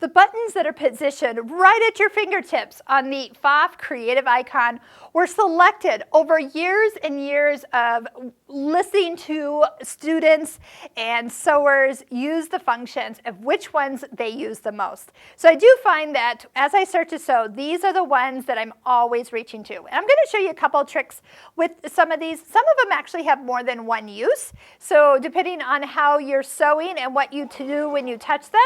The buttons that are positioned right at your fingertips on the Pfaff creative icon were selected over years and years of listening to students and sewers use the functions of which ones they use the most. So I do find that as I start to sew, these are the ones that I'm always reaching to. And I'm going to show you a couple of tricks with some of these. Some of them actually have more than one use. So depending on how you're sewing and what you do when you touch them.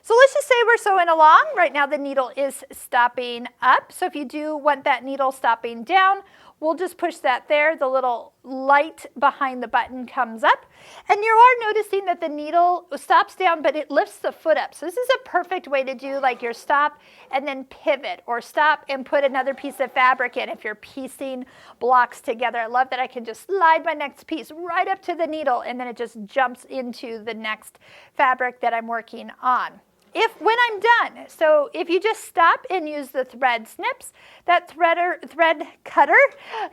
So let's just say we're sewing along. Right now the needle is stopping up. So if you do want that needle stopping down, we'll just push that there. The little light behind the button comes up. And you are noticing that the needle stops down, but it lifts the foot up. So this is a perfect way to do like your stop and then pivot, or stop and put another piece of fabric in if you're piecing blocks together. I love that I can just slide my next piece right up to the needle and then it just jumps into the next fabric that I'm working on. When I'm done, so if you just stop and use the thread snips, that thread cutter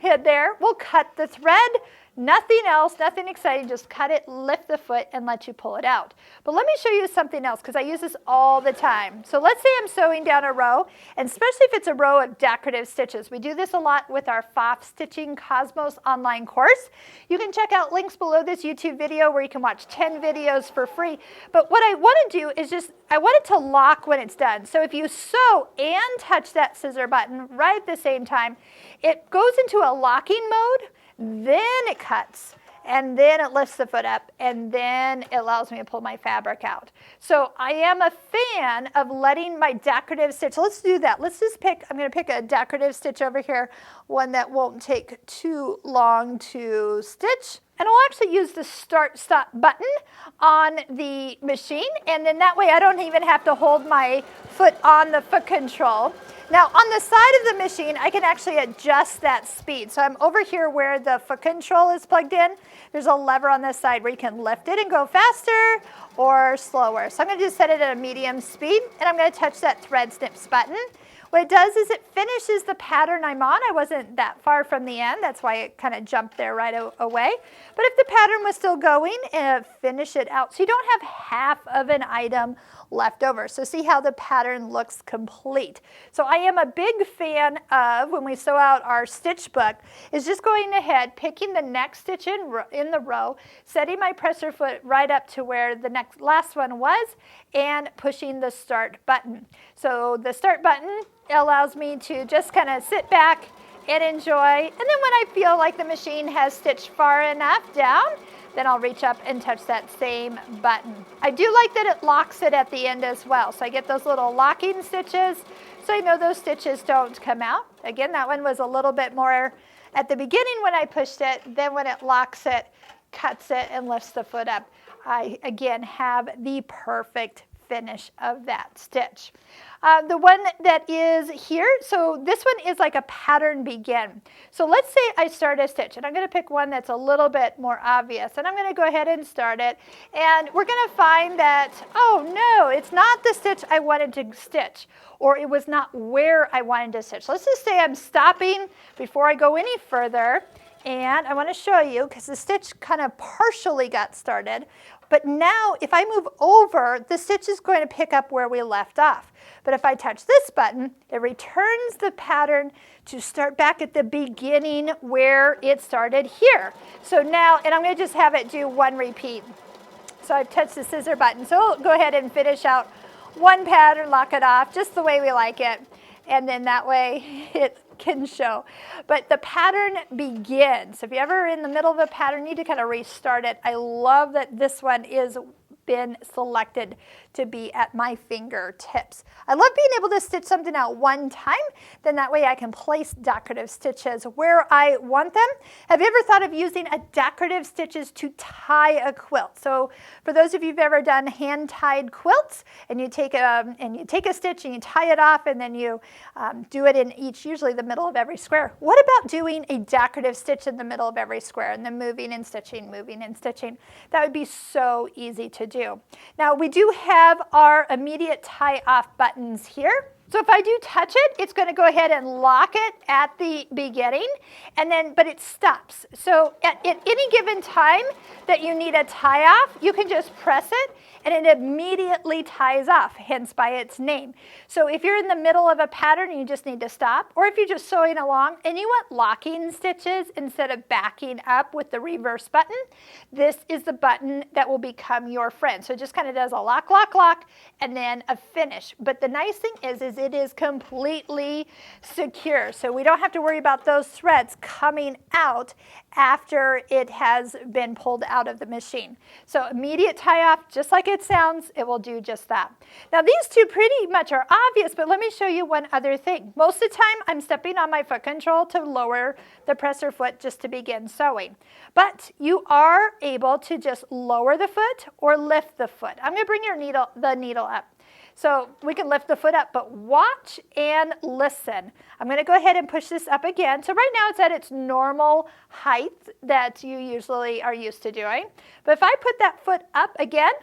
there will cut the thread. Nothing else, nothing exciting, just cut it, lift the foot, and let you pull it out. But let me show you something else, because I use this all the time. So let's say I'm sewing down a row, and especially if it's a row of decorative stitches. We do this a lot with our Pfaff Stitching Cosmos online course. You can check out links below this YouTube video where you can watch 10 videos for free. But what I want to do is I want it to lock when it's done. So if you sew and touch that scissor button right at the same time, it goes into a locking mode. Then it cuts, and then it lifts the foot up, and then it allows me to pull my fabric out. So I am a fan of letting my decorative stitch, let's do that. Let's just I'm going to pick a decorative stitch over here, one that won't take too long to stitch. And I'll actually use the start-stop button on the machine, and then that way I don't even have to hold my foot on the foot control. Now on the side of the machine, I can actually adjust that speed. So I'm over here where the foot control is plugged in. There's a lever on this side where you can lift it and go faster or slower. So I'm going to just set it at a medium speed, and I'm going to touch that thread snips button. What it does is it finishes the pattern I'm on. I wasn't that far from the end. That's why it kind of jumped there right away. But if the pattern was still going, finish it out. So you don't have half of an item left over. So see how the pattern looks complete. So I am a big fan of, when we sew out our stitch book, is just going ahead, picking the next stitch in the row, setting my presser foot right up to where the last one was, and pushing the start button. So the start button allows me to just kind of sit back and enjoy. And then when I feel like the machine has stitched far enough down, then I'll reach up and touch that same button. I do like that it locks it at the end as well. So I get those little locking stitches, so I know those stitches don't come out. Again, that one was a little bit more at the beginning when I pushed it. Then when it locks it, cuts it, and lifts the foot up, I again have the perfect finish of that stitch. The one that is here, so this one is like a pattern begin. So let's say I start a stitch, and I'm going to pick one that's a little bit more obvious, and I'm going to go ahead and start it, and we're going to find that, oh no, it's not the stitch I wanted to stitch, or it was not where I wanted to stitch. Let's just say I'm stopping before I go any further, and I want to show you, because the stitch kind of partially got started, but now if I move over, the stitch is going to pick up where we left off. But if I touch this button, it returns the pattern to start back at the beginning where it started here. So now, and I'm going to just have it do one repeat. So I've touched the scissor button. So we'll go ahead and finish out one pattern, lock it off, just the way we like it. And then that way it can show. But the pattern begins. If you're ever in the middle of a pattern, you need to kind of restart it. I love that this one is been selected to be at my fingertips. I love being able to stitch something out one time, then that way I can place decorative stitches where I want them. Have you ever thought of using a decorative stitches to tie a quilt? So for those of you who've ever done hand-tied quilts, and you take a stitch and you tie it off, and then you do it in usually the middle of every square. What about doing a decorative stitch in the middle of every square, and then moving and stitching, moving and stitching? That would be so easy to do. Now we do have our immediate tie off buttons here. So if I do touch it, it's going to go ahead and lock it at the beginning, and then, but it stops. So at any given time that you need a tie off, you can just press it and it immediately ties off, hence by its name. So if you're in the middle of a pattern and you just need to stop, or if you're just sewing along and you want locking stitches instead of backing up with the reverse button, this is the button that will become your friend. So it just kind of does a lock, lock, lock, and then a finish. But the nice thing is it is completely secure. So we don't have to worry about those threads coming out after it has been pulled out of the machine. So immediate tie off, just like it sounds, it will do just that. Now these two pretty much are obvious, but let me show you one other thing. Most of the time I'm stepping on my foot control to lower the presser foot just to begin sewing. But you are able to just lower the foot or lift the foot. I'm going to bring the needle up. So we can lift the foot up, but watch and listen. I'm going to go ahead and push this up again. So right now it's at its normal height that you usually are used to doing. But if I put that foot up again,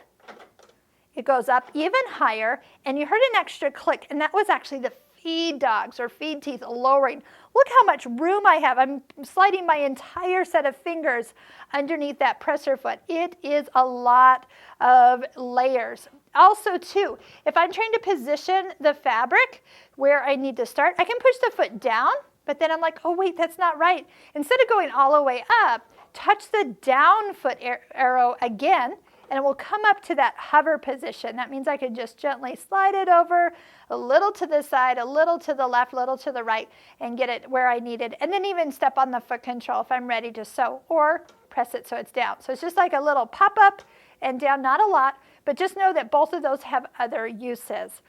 it goes up even higher, and you heard an extra click, and that was actually the feed dogs or feed teeth lowering. Look how much room I have. I'm sliding my entire set of fingers underneath that presser foot. It is a lot of layers. Also too, if I'm trying to position the fabric where I need to start, I can push the foot down, but then I'm like, oh wait, that's not right. Instead of going all the way up, touch the down foot arrow again, and it will come up to that hover position. That means I can just gently slide it over a little to the side, a little to the left, a little to the right, and get it where I need it. And then even step on the foot control if I'm ready to sew, or press it so it's down. So it's just like a little pop up and down, not a lot, but just know that both of those have other uses.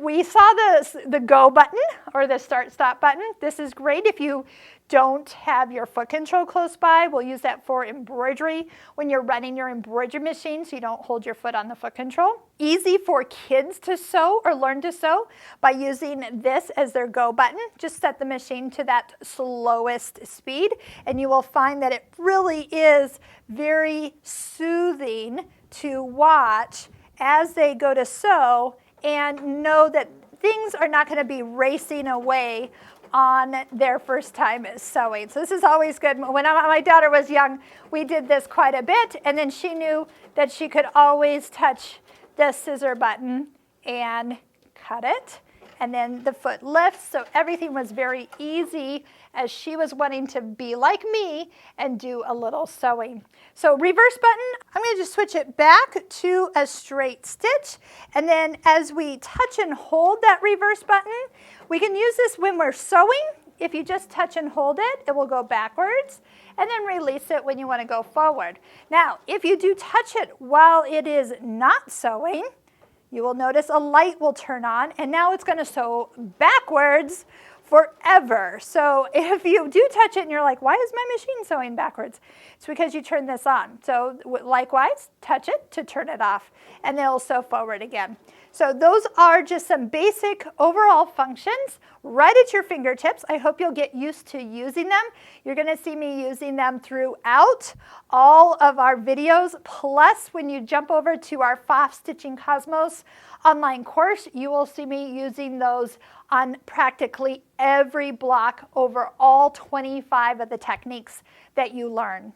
We saw the go button or the start stop button. This is great if you don't have your foot control close by. We'll use that for embroidery when you're running your embroidery machine so you don't hold your foot on the foot control. Easy for kids to sew or learn to sew by using this as their go button. Just set the machine to that slowest speed and you will find that it really is very soothing to watch as they go to sew and know that things are not going to be racing away on their first time sewing. So this is always good. When my daughter was young, we did this quite a bit, and then she knew that she could always touch the scissor button and cut it, and then the foot lifts, so everything was very easy as she was wanting to be like me and do a little sewing. So reverse button, I'm going to just switch it back to a straight stitch, and then as we touch and hold that reverse button, we can use this when we're sewing. If you just touch and hold it, it will go backwards, and then release it when you want to go forward. Now, if you do touch it while it is not sewing, you will notice a light will turn on, and now it's going to sew backwards forever. So if you do touch it and you're like, why is my machine sewing backwards? It's because you turned this on. So likewise, touch it to turn it off, and then it'll sew forward again. So those are just some basic overall functions right at your fingertips. I hope you'll get used to using them. You're going to see me using them throughout all of our videos. Plus, when you jump over to our Pfaff Stitching Cosmos online course, you will see me using those on practically every block over all 25 of the techniques that you learn.